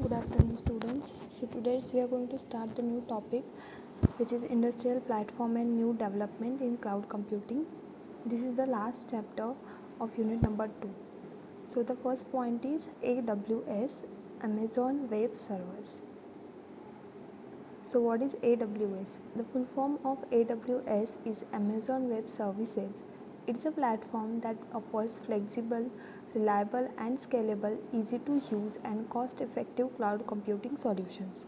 Good afternoon, students. So today we are going to start the new topic, which is industrial platform and new development in cloud computing. This is the last chapter of unit number 2. So the first point is AWS, Amazon Web Services. So what is AWS? The full form of AWS is Amazon Web Services. It's a platform that offers flexible, reliable and scalable, easy to use and cost effective cloud computing solutions.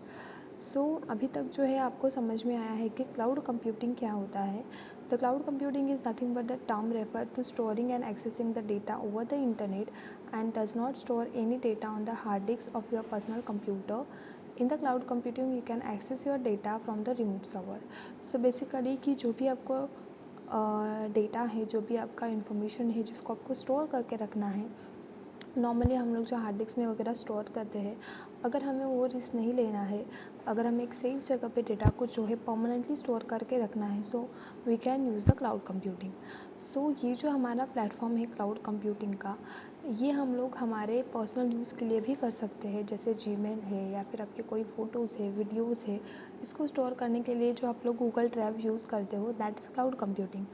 सो अभी तक जो है आपको समझ में आया है कि क्लाउड कंप्यूटिंग क्या होता है. The cloud computing is nothing but the term refer to storing and accessing the data over the internet and does not store any data on the hard disk of your personal computer. In the cloud computing you can access your data from the remote server. So basically कि जो भी आपको data है, जो भी आपका information है जिसको आपको स्टोर करके रखना है, नॉर्मली हम लोग जो हार्ड डिस्क में वगैरह स्टोर करते हैं, अगर हमें वो रिस्क नहीं लेना है, अगर हमें एक सेफ जगह पे डेटा को जो है परमानेंटली स्टोर करके रखना है, so we can use the cloud computing. सो ये जो हमारा प्लेटफॉर्म है क्लाउड कंप्यूटिंग का, ये हम लोग हमारे पर्सनल यूज़ के लिए भी कर सकते हैं, जैसे जीमेल है या फिर आपके कोई फ़ोटोज़ है, वीडियोज़ है, इसको स्टोर करने के लिए जो आप लोग गूगल ड्राइव यूज़ करते हो, that is cloud computing.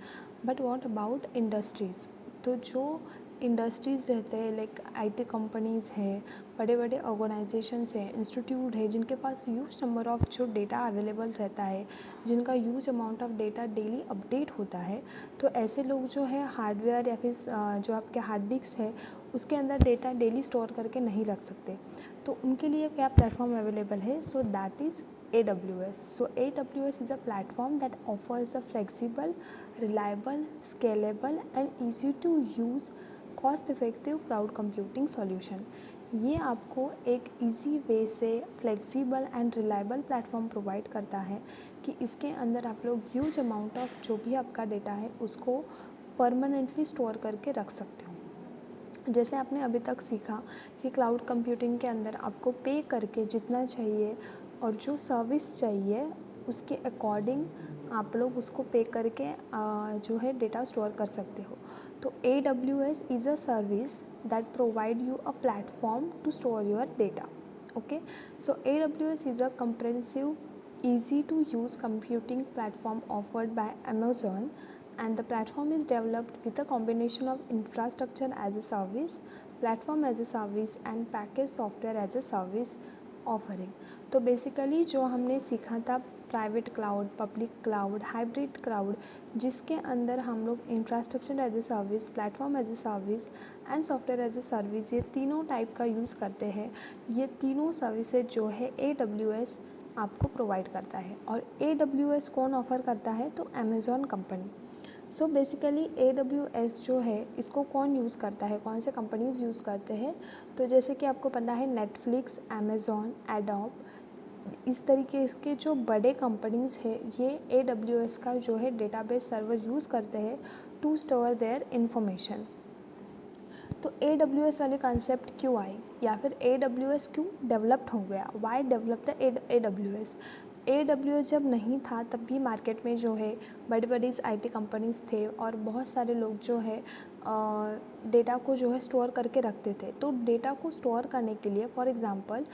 But what about industries? तो जो इंडस्ट्रीज़ रहते हैं, लाइक आईटी कंपनीज़ है, बड़े बड़े ऑर्गेनाइजेशंस हैं, इंस्टीट्यूट है, जिनके पास ह्यूज नंबर ऑफ जो डेटा अवेलेबल रहता है, जिनका huge amount of data daily update होता है, तो ऐसे लोग जो है हार्डवेयर या फिर जो आपके हार्ड डिस्क है उसके अंदर डेटा डेली स्टोर करके नहीं रख सकते. तो उनके लिए क्या प्लेटफॉर्म अवेलेबल है? So that is AWS. So AWS is a platform that offers a flexible, reliable, scalable and easy to use cost effective cloud computing solution. ये आपको एक इजी वे से flexible and reliable platform provide करता है कि इसके अंदर आप लोग ह्यूज अमाउंट ऑफ जो भी आपका डेटा है उसको परमानेंटली स्टोर करके रख सकते हो. जैसे आपने अभी तक सीखा कि क्लाउड कंप्यूटिंग के अंदर आपको पे करके जितना चाहिए और जो सर्विस चाहिए उसके अकॉर्डिंग आप लोग उसको पे करके जो है डेटा स्टोर कर सकते हो. तो AWS is a service that provide you a platform to store your data. Okay, so AWS is a comprehensive, easy to use computing platform offered by Amazon, and the platform is developed with a combination of infrastructure as a service, platform as a service and package software as a service offering. तो basically जो हमने सीखा था private cloud, public cloud, hybrid cloud, जिसके अंदर हम लोग infrastructure as a service, platform as a service and software as a service, ये तीनों टाइप का यूज़ करते हैं. ये तीनों सर्विसेज जो है AWS आपको प्रोवाइड करता है. और AWS कौन ऑफ़र करता है? तो Amazon company. So basically AWS जो है इसको कौन यूज़ करता है, कौन से कंपनीज यूज़ करते हैं? तो जैसे कि आपको पता है नेटफ्लिक्स, अमेज़ॉन, एडोब, इस तरीके के जो बड़े कंपनीज है ये AWS का जो है डेटाबेस सर्वर यूज़ करते हैं टू स्टोर देयर इंफॉर्मेशन. तो AWS वाले कॉन्सेप्ट क्यों आई या फिर AWS क्यों डेवलप्ड हो गया? Why develop the AWS? AWS जब नहीं था तब भी मार्केट में जो है बड़ी बड़ी IT कंपनीज थे और बहुत सारे लोग जो है डेटा को जो है स्टोर करके रखते थे. तो डेटा को स्टोर करने के लिए फॉर एग्ज़ाम्पल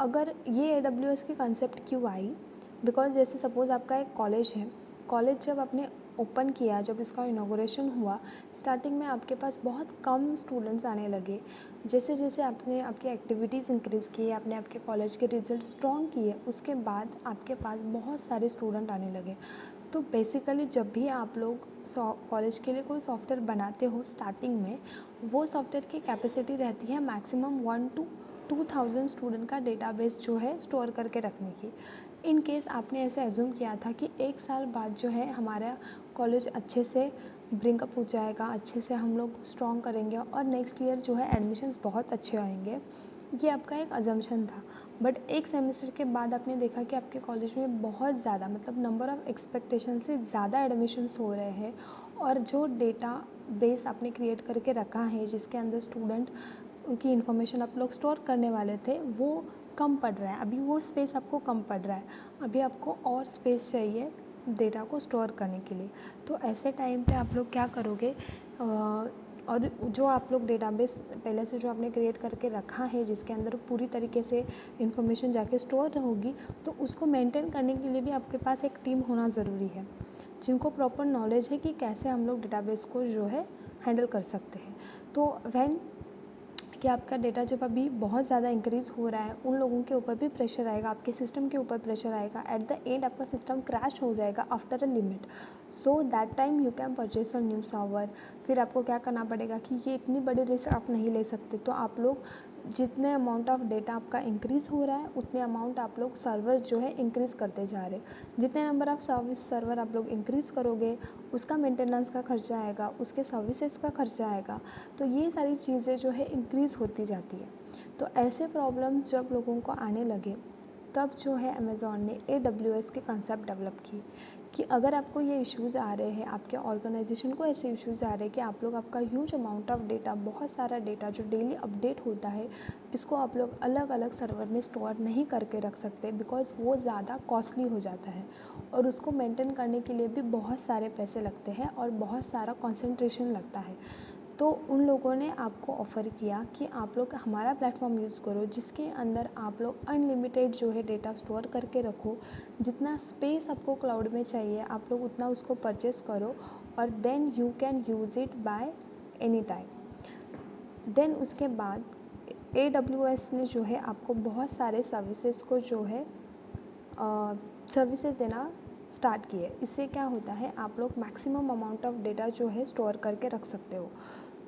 अगर ये AWS की कंसेप्ट क्यों आई? बिकॉज जैसे सपोज़ आपका एक कॉलेज है, कॉलेज जब आपने ओपन किया, जब इसका इनॉग्रेशन हुआ, स्टार्टिंग में आपके पास बहुत कम स्टूडेंट्स आने लगे. जैसे जैसे आपने आपकी एक्टिविटीज़ इंक्रीज़ की, आपने आपके कॉलेज के रिजल्ट स्ट्रॉन्ग किए, उसके बाद आपके पास बहुत सारे स्टूडेंट आने लगे. तो बेसिकली जब भी आप लोग कॉलेज के लिए कोई सॉफ्टवेयर बनाते हो स्टार्टिंग में, वो सॉफ्टवेयर की कैपेसिटी रहती है मैक्सिमम 1 to 2000 स्टूडेंट का डेटाबेस जो है स्टोर करके रखने की. इन केस आपने ऐसे एज्यूम किया था कि एक साल बाद जो है हमारा कॉलेज अच्छे से ब्रिंकअप हो जाएगा, अच्छे से हम लोग स्ट्रॉन्ग करेंगे और नेक्स्ट ईयर जो है एडमिशन्स बहुत अच्छे आएंगे, ये आपका एक अजम्पशन था. बट एक सेमेस्टर के बाद आपने देखा कि आपके कॉलेज में बहुत ज़्यादा, मतलब नंबर ऑफ़ एक्सपेक्टेशन से ज़्यादा एडमिशन्स हो रहे हैं और जो डेटा बेस आपने क्रिएट करके रखा है जिसके अंदर स्टूडेंट उनकी इन्फॉर्मेशन आप लोग स्टोर करने वाले थे वो कम पड़ रहा है. अभी वो स्पेस आपको कम पड़ रहा है, अभी आपको और स्पेस चाहिए डेटा को स्टोर करने के लिए. तो ऐसे टाइम पे आप लोग क्या करोगे? और जो आप लोग डेटाबेस पहले से जो आपने क्रिएट करके रखा है जिसके अंदर पूरी तरीके से इन्फॉर्मेशन जाके स्टोर होगी, तो उसको मेंटेन करने के लिए भी आपके पास एक टीम होना ज़रूरी है जिनको प्रॉपर नॉलेज है कि कैसे हम लोग डेटाबेस को जो है हैंडल कर सकते हैं। तो व्हेन कि आपका डेटा जब अभी बहुत ज़्यादा इंक्रीज़ हो रहा है, उन लोगों के ऊपर भी प्रेशर आएगा, आपके सिस्टम के ऊपर प्रेशर आएगा, एट द एंड आपका सिस्टम क्रैश हो जाएगा after a limit. So that time you can purchase a new server. फिर आपको क्या करना पड़ेगा कि ये इतनी बड़ी रिस्क आप नहीं ले सकते, तो आप लोग जितने अमाउंट ऑफ डेटा आपका इंक्रीज़ हो रहा है उतने अमाउंट आप लोग सर्वर जो है इंक्रीज़ करते जा रहे हैं। जितने नंबर ऑफ सर्वर आप लोग इंक्रीज़ करोगे उसका मेंटेनेंस का खर्चा आएगा, उसके सर्विसेज का खर्चा आएगा, तो ये सारी चीज़ें जो है इंक्रीज़ होती जाती है। तो ऐसे प्रॉब्लम जब लोगों को आने लगे तब जो है अमेज़ॉन ने AWS के कंसेप्ट डेवलप की कि अगर आपको ये इश्यूज़ आ रहे हैं, आपके ऑर्गेनाइजेशन को ऐसे इश्यूज़ आ रहे हैं कि आप लोग आपका ह्यूज अमाउंट ऑफ डेटा, बहुत सारा डेटा जो डेली अपडेट होता है, इसको आप लोग अलग अलग सर्वर में स्टोर नहीं करके रख सकते बिकॉज़ वो ज़्यादा कॉस्टली हो जाता है और उसको मेंटेन करने के लिए भी बहुत सारे पैसे लगते हैं और बहुत सारा कंसंट्रेशन लगता है। तो उन लोगों ने आपको ऑफ़र किया कि आप लोग हमारा प्लेटफॉर्म यूज़ करो जिसके अंदर आप लोग अनलिमिटेड जो है डेटा स्टोर करके रखो, जितना स्पेस आपको क्लाउड में चाहिए आप लोग उतना उसको परचेस करो और then you can use it by any time. Then उसके बाद AWS ने जो है आपको बहुत सारे सर्विसेज को जो है सर्विसेज देना स्टार्ट किए। इससे क्या होता है, आप लोग मैक्सिमम अमाउंट ऑफ डेटा जो है स्टोर करके रख सकते हो।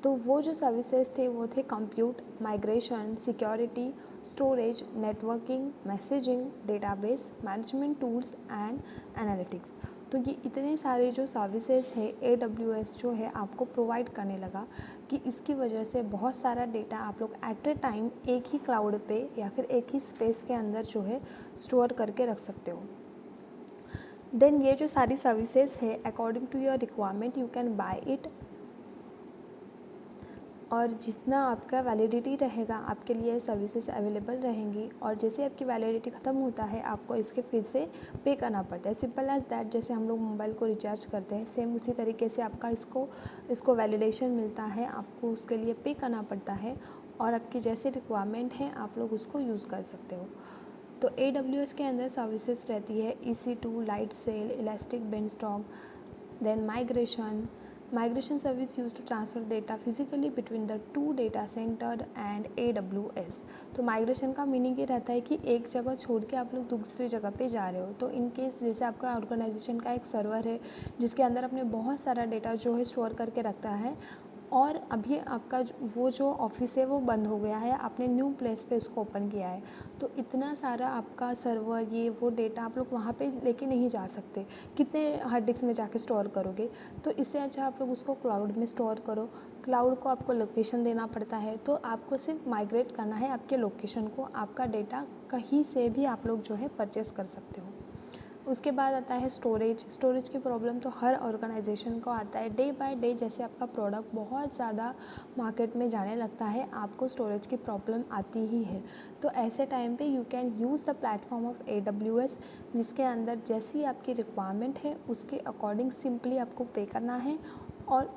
तो वो जो सर्विसेज थे वो थे compute, migration, security, storage, networking, messaging, database, management tools and analytics. तो ये इतने सारे जो सर्विसेज है AWS जो है आपको प्रोवाइड करने लगा कि इसकी वजह से बहुत सारा डेटा आप लोग एट ए टाइम एक ही क्लाउड पे या फिर एक ही स्पेस के अंदर जो है स्टोर करके रख सकते हो। देन ये जो सारी सर्विसेज है according to your requirement you can buy it, और जितना आपका वैलिडिटी रहेगा आपके लिए सर्विसेज अवेलेबल रहेंगी और जैसे आपकी वैलिडिटी ख़त्म होता है आपको इसके फिर से पे करना पड़ता है। सिंपल एज़ दैट, जैसे हम लोग मोबाइल को रिचार्ज करते हैं सेम उसी तरीके से आपका इसको वैलिडेशन मिलता है, आपको उसके लिए पे करना पड़ता है और आपकी जैसे रिक्वायरमेंट है आप लोग उसको यूज़ कर सकते हो। तो AWS के अंदर सर्विसेज रहती है EC2, light sail, elastic beanstalk, then migration service used to transfer data physically between the two data center and AWS। तो माइग्रेशन का मीनिंग ये रहता है कि एक जगह छोड़ के आप लोग दूसरी जगह पे जा रहे हो, तो इन केस जैसे आपका ऑर्गेनाइजेशन का एक सर्वर है जिसके अंदर अपने बहुत सारा डेटा जो है स्टोर करके रखता है और अभी आपका वो जो ऑफिस है वो बंद हो गया है, आपने न्यू प्लेस पे उसको ओपन किया है, तो इतना सारा आपका सर्वर ये वो डेटा आप लोग वहाँ पे लेके नहीं जा सकते, कितने हार्ड डिस्क में जाके स्टोर करोगे। तो इससे अच्छा आप लोग उसको क्लाउड में स्टोर करो। क्लाउड को आपको लोकेशन देना पड़ता है, तो आपको सिर्फ माइग्रेट करना है आपके लोकेशन को, आपका डेटा कहीं से भी आप लोग जो है परचेस कर सकते हो। उसके बाद आता है स्टोरेज की प्रॉब्लम तो हर ऑर्गेनाइजेशन को आता है। डे बाय डे जैसे आपका प्रोडक्ट बहुत ज़्यादा मार्केट में जाने लगता है आपको स्टोरेज की प्रॉब्लम आती ही है। तो ऐसे टाइम पे you can use the platform of AWS जिसके अंदर जैसी आपकी रिक्वायरमेंट है उसके अकॉर्डिंग सिंपली आपको पे करना है और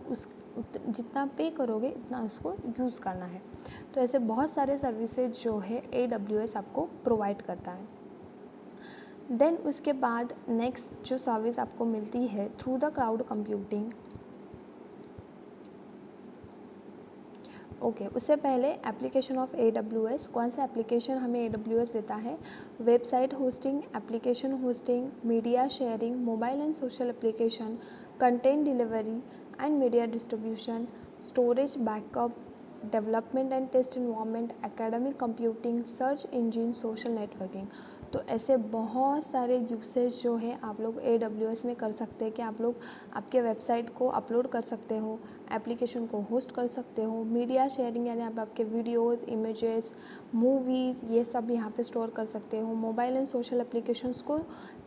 जितना पे करोगे उतना उसको यूज़ करना है। तो ऐसे बहुत सारे सर्विसेज जो है AWS आपको प्रोवाइड करता है। देन उसके बाद नेक्स्ट जो सर्विस आपको मिलती है through the cloud computing. Okay, उससे पहले एप्लीकेशन ऑफ AWS, कौन सा एप्लीकेशन हमें AWS देता है? Website hosting, application hosting, media sharing, mobile and social application, content delivery and media distribution, storage backup, development and test environment, academic computing, search engine, social networking. तो ऐसे बहुत सारे usage जो है आप लोग AWS में कर सकते हैं कि आप लोग आपके वेबसाइट को अपलोड कर सकते हो, एप्लीकेशन को होस्ट कर सकते हो, मीडिया शेयरिंग यानी आप आपके वीडियोस, इमेजेस, मूवीज़ ये सब यहाँ पे स्टोर कर सकते हो, मोबाइल एंड सोशल एप्लीकेशंस को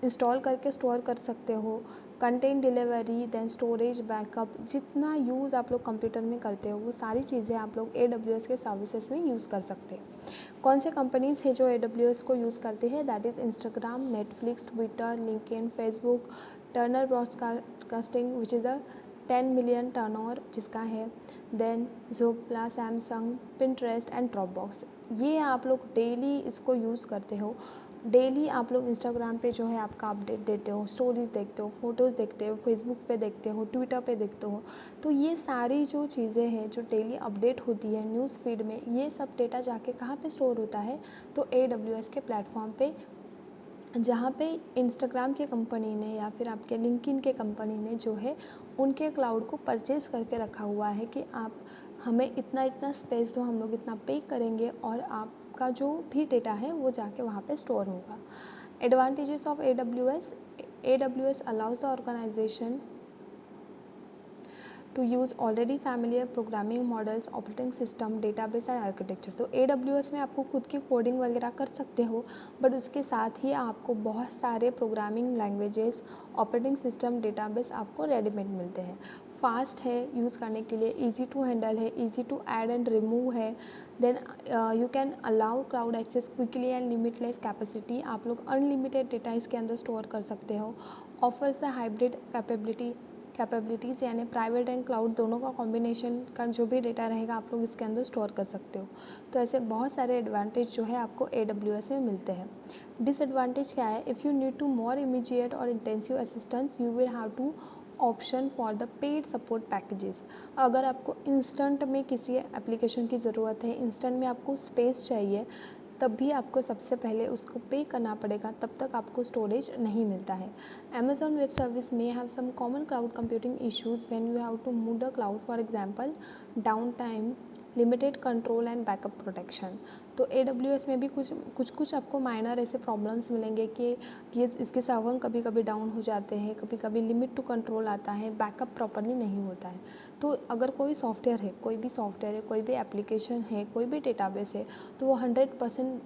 इंस्टॉल करके स्टोर कर सकते हो, content delivery, then storage backup, जितना यूज़ आप लोग कंप्यूटर में करते हो वो सारी चीज़ें आप लोग AWS के सर्विसेज में यूज़ कर सकते हैं। कौन से कंपनीज़ है जो AWS को यूज़ करते हैं? That is Instagram, Netflix, Twitter, LinkedIn, Facebook, Turner broadcasting which is a 10 million turnover जिसका है, then Zoopla, Samsung, Pinterest and Dropbox. ये आप लोग डेली इसको यूज़ करते हो। डेली आप लोग इंस्टाग्राम पे जो है आपका अपडेट देते हो, स्टोरीज देखते हो, फोटोज़ देखते हो, फेसबुक पे देखते हो, ट्विटर पे देखते हो। तो ये सारी जो चीज़ें हैं जो डेली अपडेट होती है न्यूज़ फीड में, ये सब डेटा जाके कहाँ पे स्टोर होता है? तो AWS के प्लेटफॉर्म पे, जहाँ पे इंस्टाग्राम की कंपनी ने या फिर आपके लिंक्डइन के कंपनी ने जो है उनके क्लाउड को परचेज़ करके रखा हुआ है कि आप हमें इतना इतना स्पेस दो, हम लोग इतना पे करेंगे और आपका जो भी डेटा है वो जाके वहाँ पे स्टोर होगा। Advantages of AWS allows the organization to use already familiar programming models, operating system, database and architecture. तो AWS में आपको खुद की कोडिंग वगैरह कर सकते हो, बट उसके साथ ही आपको बहुत सारे programming languages, operating system, database आपको रेडीमेड मिलते हैं। फास्ट है यूज़ करने के लिए, ईजी टू हैंडल है, easy to add and remove है। Then you can allow cloud access quickly and limitless capacity. आप लोग अनलिमिटेड डेटा इसके अंदर स्टोर कर सकते हो। ऑफर्स द हाइब्रिड कैपेबिलिटीज़, यानी प्राइवेट एंड क्लाउड दोनों का कॉम्बिनेशन का जो भी डेटा रहेगा आप लोग इसके अंदर स्टोर कर सकते हो। तो ऐसे बहुत सारे एडवांटेज जो है आपको AWS में मिलते हैं। डिसएडवांटेज क्या है? If you need to more immediate और intensive assistance you will have to option for the paid support packages. अगर आपको इंस्टेंट में किसी एप्लीकेशन की ज़रूरत है, इंस्टेंट में आपको स्पेस चाहिए, तब भी आपको सबसे पहले उसको पे करना पड़ेगा, तब तक आपको स्टोरेज नहीं मिलता है। Amazon Web Service may have some common cloud computing issues when you have to move the cloud, for example, downtime, limited control and backup protection. तो AWS में भी कुछ आपको माइनर ऐसे प्रॉब्लम्स मिलेंगे कि ये इसके सर्वर कभी कभी डाउन हो जाते हैं, कभी कभी लिमिट टू कंट्रोल आता है, बैकअप प्रॉपरली नहीं होता है। तो अगर कोई सॉफ्टवेयर है, कोई भी एप्लीकेशन है, कोई भी डेटाबेस है, तो वो 100%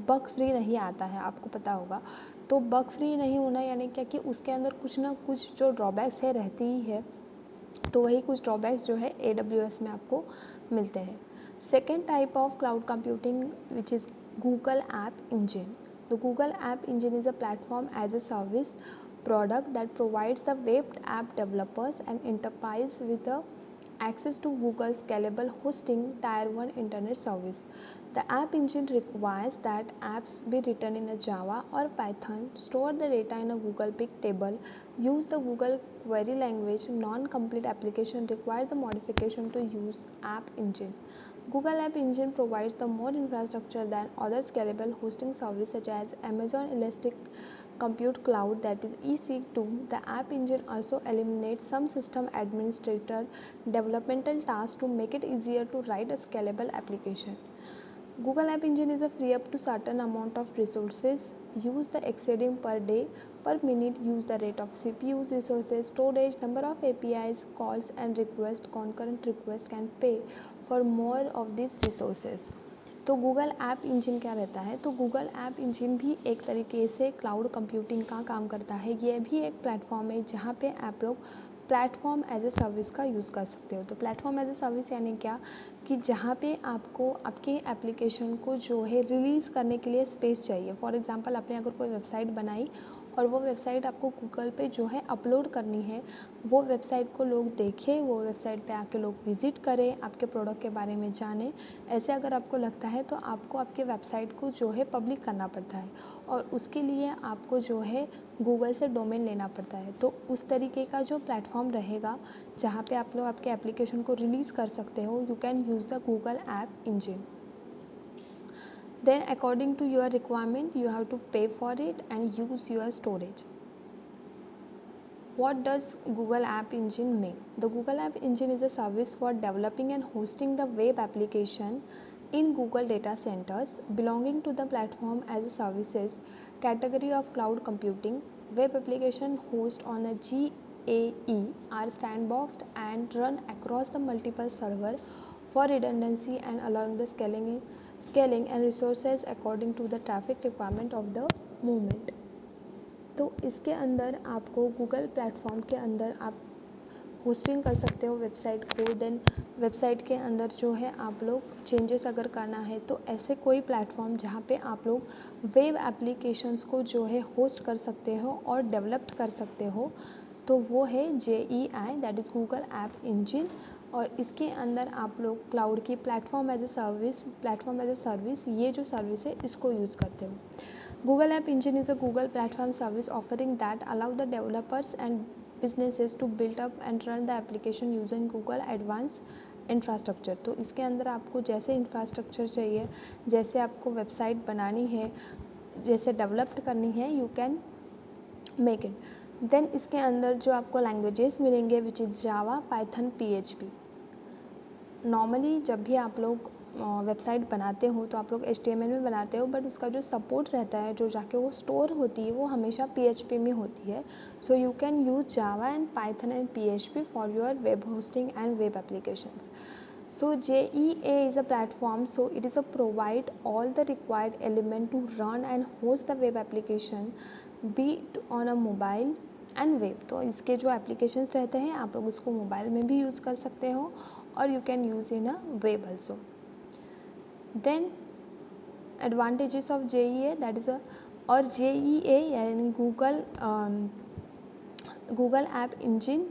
बग फ्री नहीं आता है, आपको पता होगा। तो बग फ्री नहीं होना यानी क्या कि उसके अंदर कुछ ना कुछ जो ड्रॉबैक्स है रहती ही है। तो वही कुछ ड्रॉबैक्स जो है AWS में आपको मिलते हैं। Second type of cloud computing which is Google app engine. The Google app engine is a platform as a service product that provides the web app developers and enterprise with the access to Google's scalable hosting tier 1 internet service. The app engine requires that apps be written in a Java or Python, store the data in a Google Big Table, use the Google query language. Non-complete application requires the modification to use app engine. Google App Engine provides the more infrastructure than other scalable hosting services such as Amazon Elastic Compute Cloud, that is EC2. The App Engine also eliminates some system administrator developmental tasks to make it easier to write a scalable application. Google App Engine is a free up to certain amount of resources. Use the exceeding per day, per minute, use the rate of CPUs, resources, storage, number of APIs, calls and requests, concurrent requests can pay for more of these resources. तो Google app engine क्या रहता है? तो Google app engine भी एक तरीके से cloud computing का काम करता है। ये भी एक प्लेटफॉर्म है जहाँ पे आप लोग प्लेटफॉर्म एज ए सर्विस का यूज़ कर सकते हो। तो प्लेटफॉर्म एज ए सर्विस यानी क्या कि जहाँ पे आपको आपके एप्लीकेशन को जो है रिलीज़ करने के लिए स्पेस चाहिए। फॉर एग्जांपल आपने अगर कोई वेबसाइट बनाई और वो वेबसाइट आपको गूगल पे जो है अपलोड करनी है, वो वेबसाइट को लोग देखें, वो वेबसाइट पे आके लोग विज़िट करें, आपके प्रोडक्ट के बारे में जानें। ऐसे अगर आपको लगता है तो आपको आपके वेबसाइट को जो है पब्लिक करना पड़ता है और उसके लिए आपको जो है गूगल से डोमेन लेना पड़ता है। तो उस तरीके का जो प्लेटफॉर्म रहेगा जहाँ पे आप लोग आपके एप्लीकेशन को रिलीज़ कर सकते हो, you can use the Google app engine. Then according to your requirement you have to pay for it and use your storage. What does Google App Engine mean? The Google App Engine is a service for developing and hosting the web application in Google data centers belonging to the platform as a services category of cloud computing. Web application host on a GAE are sandboxed and run across the multiple server for redundancy and allowing the scaling and resources according to the traffic requirement of the moment. तो इसके अंदर आपको Google platform के अंदर आप hosting कर सकते हो वेबसाइट को। देन वेबसाइट के अंदर जो है आप लोग चेंजेस अगर करना है तो ऐसे कोई प्लेटफॉर्म जहाँ पे आप लोग वेब एप्लीकेशंस को जो है होस्ट कर सकते हो और डेवलप कर सकते हो, तो वो है JEI, that is Google app engine. और इसके अंदर आप लोग क्लाउड की प्लेटफॉर्म एज ए सर्विस ये जो सर्विस है इसको यूज़ करते हो. Google App Engine is a Google platform service offering that allow the developers and businesses to build up and run the application using Google Advanced Infrastructure. तो इसके अंदर आपको जैसे इंफ्रास्ट्रक्चर चाहिए, जैसे आपको वेबसाइट बनानी है, जैसे डेवलप्ड करनी है, you can make it. Then इसके अंदर जो आपको लैंग्वेजेस मिलेंगे which is Java, Python, PHP. Normally जब भी आप लोग वेबसाइट बनाते हो तो आप लोग HTML में बनाते हो, बट उसका जो सपोर्ट रहता है, जो जाके वो स्टोर होती है, वो हमेशा PHP में होती है. So you can use Java and Python and PHP for your web hosting and web applications. So JEA is a platform, so it is a provide all the required element to run and host the web application, be it on a mobile and web. तो इसके जो applications रहते हैं आप लोग उसको mobile में भी यूज़ कर सकते हो और you can use in a web also. Then advantages of JEA, that is a और JEA यानी गूगल ऐप इंजिन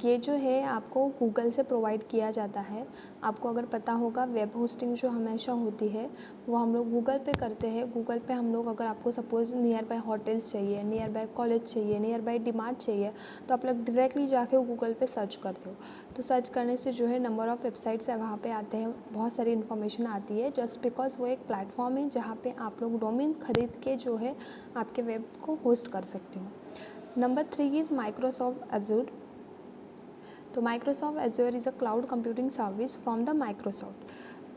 ये जो है आपको गूगल से प्रोवाइड किया जाता है. आपको अगर पता होगा वेब होस्टिंग जो हमेशा होती है वो हम लोग गूगल पे करते हैं. गूगल पे हम लोग अगर आपको सपोज़ नियर बाय होटल्स चाहिए, नियर बाय कॉलेज चाहिए, नियर बाय डीमार्ट चाहिए, तो आप लोग डायरेक्टली जाके गूगल पे सर्च करते हो. तो सर्च करने से जो है नंबर ऑफ़ वेबसाइट्स है वहाँ पे आते हैं, बहुत सारी इन्फॉर्मेशन आती है, जस्ट बिकॉज वो एक प्लेटफॉर्म है जहाँ पे आप लोग डोमेन खरीद के जो है आपके वेब को होस्ट कर सकते हो. Number 3 is Microsoft Azzur. तो Microsoft Azure is a cloud computing service from the Microsoft.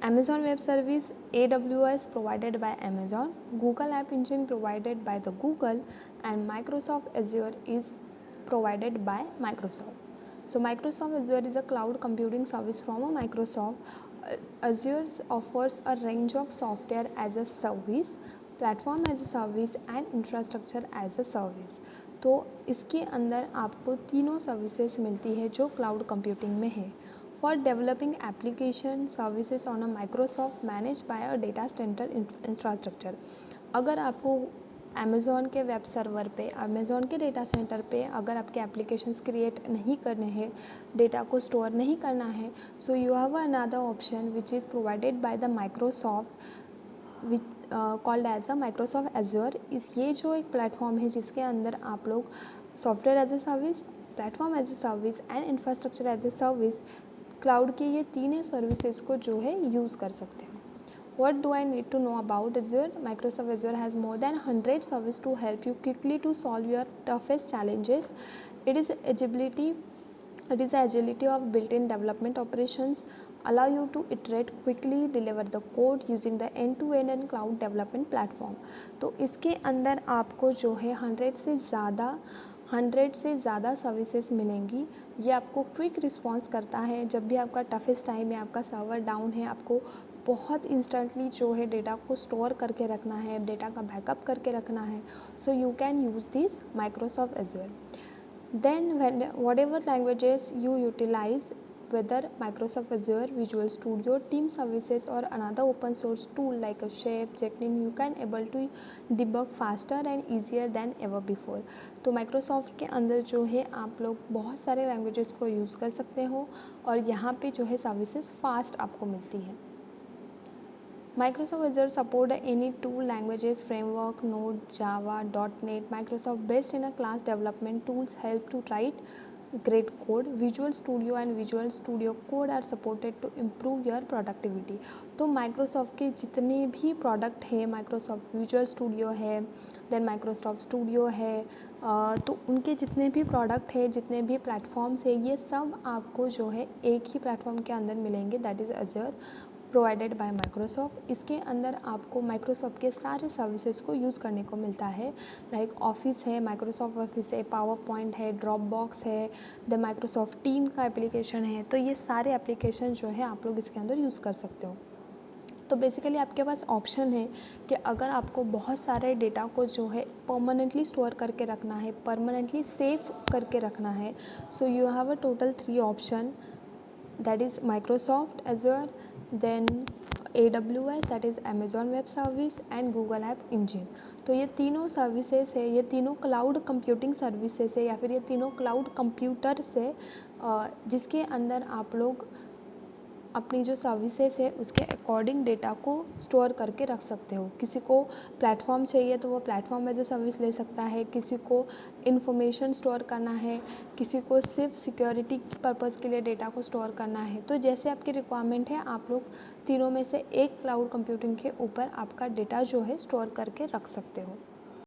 Amazon Web Service, AWS provided by Amazon, Google App Engine provided by the Google, and Microsoft Azure is provided by Microsoft. So Microsoft Azure is a cloud computing service from a Microsoft. Azure offers a range of software as a service, platform as a service, and infrastructure as a service. तो इसके अंदर आपको तीनों services मिलती है जो cloud computing में है. For developing application services on a Microsoft manage by a data centre infrastructure. अगर आपको अमेज़ॉन के वेब सर्वर पे, अमेज़ॉन के डेटा सेंटर पे अगर आपके एप्लीकेशंस क्रिएट नहीं करने हैं, डेटा को स्टोर नहीं करना है, so you have another option which is provided by the Microsoft which called as a Microsoft Azure. ये जो एक प्लेटफॉर्म है जिसके अंदर आप लोग software as a service, platform as a service and infrastructure as a service, cloud के ये तीनों सर्विसेज को जो है यूज़ कर सकते हैं. What do I need to know about Azure? Microsoft Azure has more than 100 services to help you quickly to solve your toughest challenges. It is agility of built-in development operations, allow you to iterate quickly, deliver the code using the end-to-end and cloud development platform. तो इसके अंदर आपको जो है 100 से ज़्यादा services मिलेंगी. ये आपको क्विक रिस्पॉन्स करता है जब भी आपका टफेस्ट टाइम है, आपका सर्वर डाउन है, आपको बहुत इंस्टेंटली जो है डेटा को स्टोर करके रखना है, डेटा का बैकअप करके रखना है. So you can use this Microsoft azure. Then whatever languages you utilize, whether Microsoft Azure, Visual Studio, Team Services or another open source tool like a Shape, Jenkins, you can able to debug faster and easier than ever before. तो Microsoft के अंदर जो है आप लोग बहुत सारे languages को यूज़ कर सकते हो और यहाँ पे जो है सर्विसेज फास्ट आपको मिलती है. Microsoft Azure support any tool, languages, framework, Node, Java, .NET. Microsoft best in a class development tools help to write great code. Visual Studio and Visual Studio Code are supported to improve your productivity. तो Microsoft के जितने भी product है, Microsoft Visual Studio है, then Microsoft Studio है, तो उनके जितने भी प्रोडक्ट है, जितने भी प्लेटफॉर्म्स है, ये सब आपको जो है एक ही प्लेटफॉर्म के अंदर मिलेंगे, that is Azure provided by Microsoft. इसके अंदर आपको माइक्रोसॉफ्ट के सारे सर्विसेज को यूज़ करने को मिलता है. लाइक ऑफिस है, माइक्रोसॉफ्ट ऑफिस है, पावर पॉइंट है, ड्रॉप बॉक्स है, द माइक्रोसॉफ्ट टीम का एप्लीकेशन है. तो ये सारे एप्लीकेशन जो है आप लोग इसके अंदर यूज़ कर सकते हो. तो बेसिकली आपके पास ऑप्शन है कि अगर आपको बहुत सारे डेटा को जो है परमानेंटली स्टोर करके रखना है, परमानेंटली सेव करके रखना है, so you have a total 3 option, that is Microsoft Azure, then AWS, that is Amazon Web Service, and Google App Engine. तो ये तीनों सर्विसेज है, ये तीनों क्लाउड कंप्यूटिंग सर्विसेज है या फिर ये तीनों क्लाउड कंप्यूटर से जिसके अंदर आप लोग अपनी जो सर्विसेज है उसके अकॉर्डिंग डेटा को स्टोर करके रख सकते हो। किसी को प्लेटफॉर्म चाहिए तो वो प्लेटफॉर्म में जो सर्विस ले सकता है, किसी को इन्फॉर्मेशन स्टोर करना है, किसी को सिर्फ सिक्योरिटी पर्पज़ के लिए डेटा को स्टोर करना है। तो जैसे आपकी रिक्वायरमेंट है, आप लोग तीनों में से एक क्लाउड कंप्यूटिंग के ऊपर आपका डेटा जो है स्टोर करके रख सकते हो।